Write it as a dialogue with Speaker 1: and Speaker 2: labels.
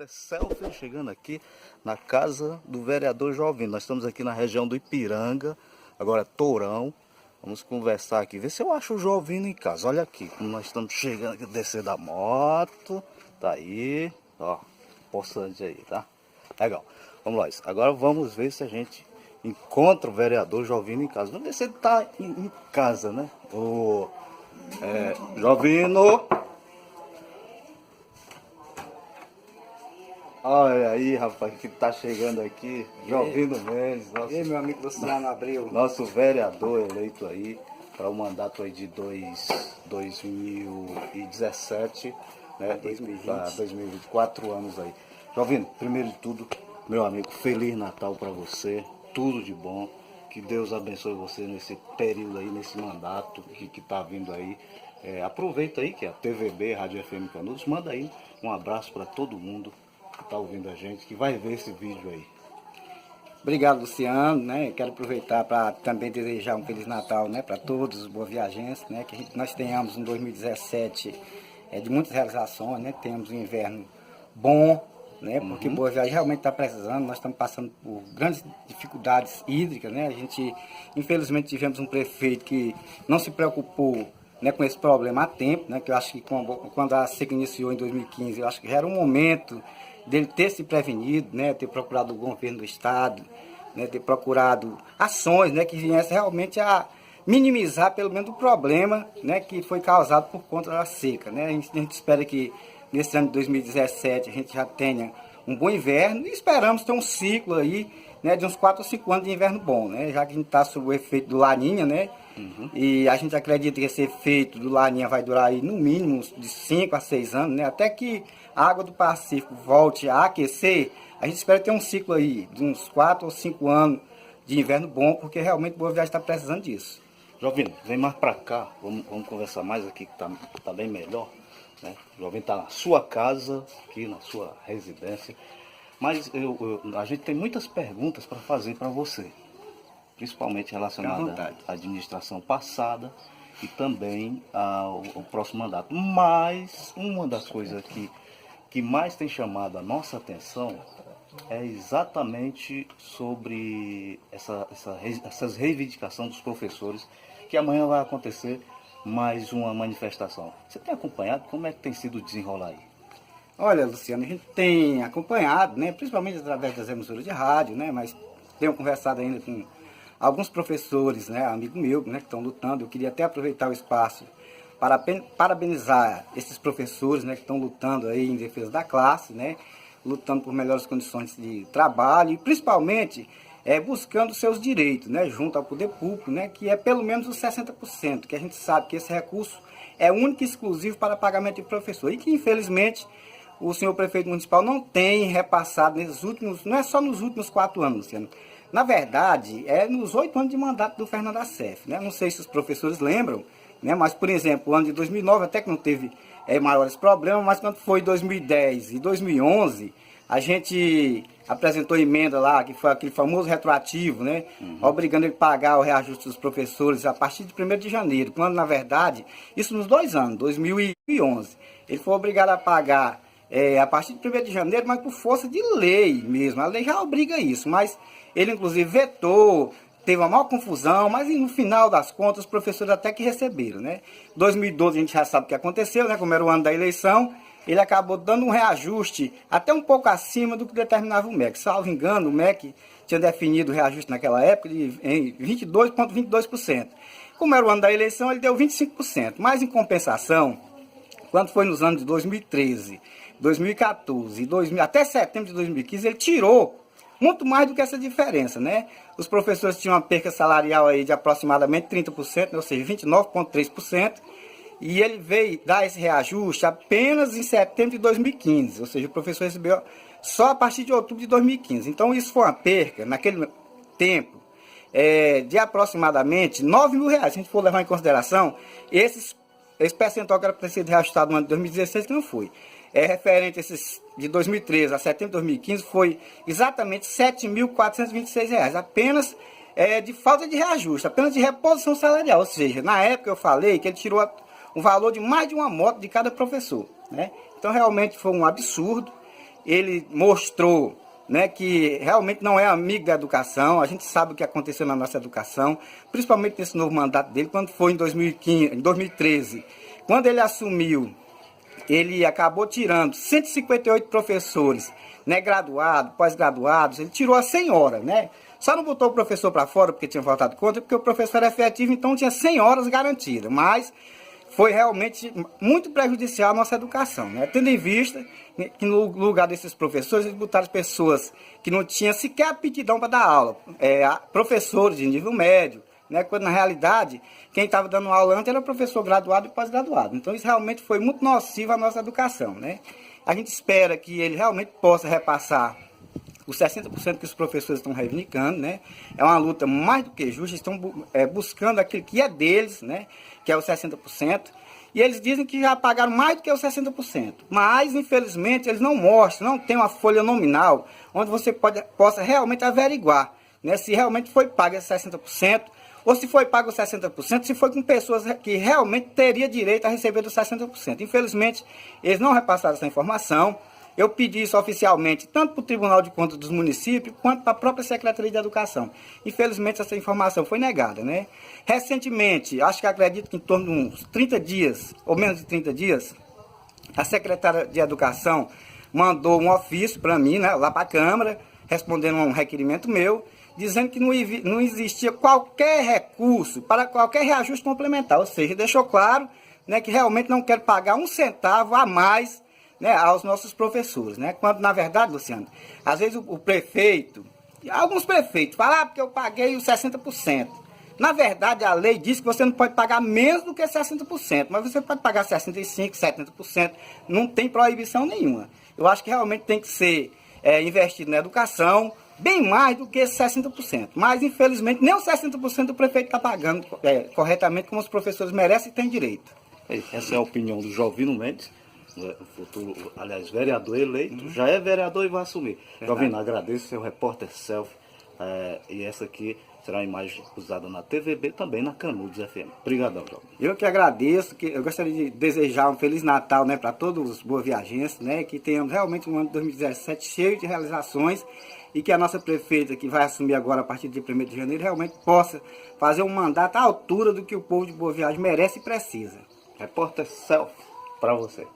Speaker 1: repórter Selfie chegando aqui na casa do vereador Jovino. Nós estamos aqui na região do Ipiranga, agora Tourão. Vamos conversar aqui, ver se eu acho o Jovino em casa. Olha aqui como nós estamos chegando aqui, descer da moto. Tá aí, ó, poçante aí, tá? Legal, vamos lá. Agora vamos ver se a gente encontra o vereador Jovino em casa. Vamos ver se ele tá em casa, né? Jovino! Olha aí, rapaz, que tá chegando aqui, Jovino Mendes, nosso,
Speaker 2: E meu amigo Luciano Abreu.
Speaker 1: nosso vereador eleito aí para o mandato aí de 2017, né?
Speaker 2: 2020.
Speaker 1: Para 2024 anos aí. Jovino, primeiro de tudo, meu amigo, Feliz Natal para você, tudo de bom, que Deus abençoe você nesse período aí, nesse mandato que tá vindo aí. Aproveita aí que a TVB, Rádio FM Canudos, manda aí um abraço para todo mundo que tá ouvindo a gente, que vai ver esse vídeo aí.
Speaker 2: Obrigado, Luciano, né? Quero aproveitar para também desejar um Feliz Natal, né, para todos os boaviajenses, né? Que nós tenhamos um 2017 de muitas realizações, né? Que tenhamos um inverno bom, né? Porque Boa Viagem realmente está precisando. Nós estamos passando por grandes dificuldades hídricas, né? A gente, infelizmente, tivemos um prefeito que não se preocupou, né, com esse problema a tempo, né? Que eu acho que quando a seca iniciou em 2015, eu acho que já era um momento dele ter se prevenido, né, ter procurado o governo do estado, né, ter procurado ações, né, que viessem realmente a minimizar pelo menos o problema, né, que foi causado por conta da seca, né. A gente espera que nesse ano de 2017 a gente já tenha um bom inverno e esperamos ter um ciclo aí, né, de uns 4 ou 5 anos de inverno bom, né, já que a gente está sob o efeito do Laninha, né. E a gente acredita que esse efeito do Laninha vai durar aí no mínimo de 5 a 6 anos, né? Até que a água do Pacífico volte a aquecer, a gente espera ter um ciclo aí de uns 4 ou 5 anos de inverno bom, porque realmente Boa Viagem está precisando disso.
Speaker 1: Jovino, vem mais pra cá, vamos conversar mais aqui que tá bem melhor, né? O Jovino tá na sua casa, aqui na sua residência, mas a gente tem muitas perguntas para fazer para você, principalmente relacionadas à administração passada e também ao próximo mandato. Mas uma das coisas que mais tem chamado a nossa atenção é exatamente sobre essas reivindicações dos professores, que amanhã vai acontecer mais uma manifestação. Você tem acompanhado? Como é que tem sido o desenrolar aí?
Speaker 2: Olha, Luciano, a gente tem acompanhado, né, principalmente através das emissoras de rádio, né, mas tenho conversado ainda com alguns professores, né, amigo meu, né, que estão lutando. Eu queria até aproveitar o espaço para parabenizar esses professores, né, que estão lutando aí em defesa da classe, né, lutando por melhores condições de trabalho e principalmente buscando seus direitos, né, junto ao poder público, né, que é pelo menos os 60%, que a gente sabe que esse recurso é único e exclusivo para pagamento de professor e que infelizmente o senhor prefeito municipal não tem repassado nesses últimos, não é só nos últimos 4 anos, Luciano. Na verdade, é nos 8 anos de mandato do Fernando Assef, né? Não sei se os professores lembram, né? Mas, por exemplo, o ano de 2009 até que não teve maiores problemas, mas quando foi 2010 e 2011, a gente apresentou emenda lá, que foi aquele famoso retroativo, né? Obrigando ele a pagar o reajuste dos professores a partir de 1º de janeiro, quando, na verdade, isso nos 2 anos, 2011, ele foi obrigado a pagar a partir de 1º de janeiro, mas por força de lei mesmo. A lei já obriga isso, mas ele inclusive vetou, teve uma maior confusão, mas no final das contas os professores até que receberam, né? 2012 a gente já sabe o que aconteceu, né? Como era o ano da eleição, ele acabou dando um reajuste até um pouco acima do que determinava o MEC. Salvo engano, o MEC tinha definido o reajuste naquela época em 22,22%. Como era o ano da eleição, ele deu 25%. Mas em compensação, quando foi nos anos de 2013, 2014 e até setembro de 2015, ele tirou muito mais do que essa diferença, né? Os professores tinham uma perca salarial aí de aproximadamente 30%, né? Ou seja, 29,3%, e ele veio dar esse reajuste apenas em setembro de 2015, ou seja, o professor recebeu só a partir de outubro de 2015. Então isso foi uma perca, naquele tempo, de aproximadamente R$ 9.000. Se a gente for levar em consideração esse percentual que era para ser reajustado no ano de 2016, que não foi. Referente a esses de 2013 a setembro de 2015, foi exatamente R$ 7.426, apenas de falta de reajuste, apenas de reposição salarial. Ou seja, na época eu falei que ele tirou um valor de mais de uma moto de cada professor, né? Então realmente foi um absurdo. ele mostrou, né, que realmente não é amigo da educação. A gente sabe o que aconteceu na nossa educação, principalmente nesse novo mandato dele, quando foi em 2013. Quando ele assumiu, ele acabou tirando 158 professores, né, graduados, pós-graduados, ele tirou a 100 horas, né? Só não botou o professor para fora porque tinha faltado conta, porque o professor era efetivo, então tinha 100 horas garantidas, mas foi realmente muito prejudicial à nossa educação, né? Tendo em vista que no lugar desses professores, eles botaram pessoas que não tinham sequer aptidão para dar aula, professores de nível médio, né? Quando na realidade quem estava dando aula antes era professor graduado e pós-graduado. Então isso realmente foi muito nocivo à nossa educação, né? A gente espera que ele realmente possa repassar os 60% que os professores estão reivindicando, né? É uma luta mais do que justa, estão buscando aquilo que é deles, né? Que é os 60%. E eles dizem que já pagaram mais do que os 60%. Mas, infelizmente, eles não mostram, não tem uma folha nominal onde você possa realmente averiguar, né? Se realmente foi pago esses 60%, ou se foi pago os 60%, se foi com pessoas que realmente teria direito a receber os 60%. Infelizmente, eles não repassaram essa informação. Eu pedi isso oficialmente, tanto para o Tribunal de Contas dos municípios, quanto para a própria Secretaria de Educação. Infelizmente, essa informação foi negada, né? Recentemente, acredito que em torno de uns 30 dias, ou menos de 30 dias, a Secretária de Educação mandou um ofício para mim, né, lá para a Câmara, respondendo a um requerimento meu, dizendo que não existia qualquer recurso para qualquer reajuste complementar. Ou seja, deixou claro, né, que realmente não quer pagar um centavo a mais, né, aos nossos professores, né? Quando, na verdade, Luciano, às vezes o prefeito, alguns prefeitos falam, porque eu paguei os 60%. Na verdade, a lei diz que você não pode pagar menos do que 60%, mas você pode pagar 65%, 70%, não tem proibição nenhuma. Eu acho que realmente tem que ser investido na educação, bem mais do que esses 60%. Mas, infelizmente, nem os 60% do prefeito está pagando corretamente como os professores merecem e têm direito.
Speaker 1: Essa é a opinião do Jovino Mendes, futuro, aliás, vereador eleito, já é vereador e vai assumir. Jovino, agradeço seu repórter selfie, e essa aqui será a imagem usada na TVB, também na Canudos FM. Obrigadão, Jovino.
Speaker 2: Eu que agradeço, eu gostaria de desejar um Feliz Natal, né, para todos os boaviajenses, né, que tenhamos realmente um ano de 2017 cheio de realizações e que a nossa prefeita, que vai assumir agora a partir de 1º de janeiro, realmente possa fazer um mandato à altura do que o povo de Boa Viagem merece e precisa.
Speaker 1: Repórter selfie para você.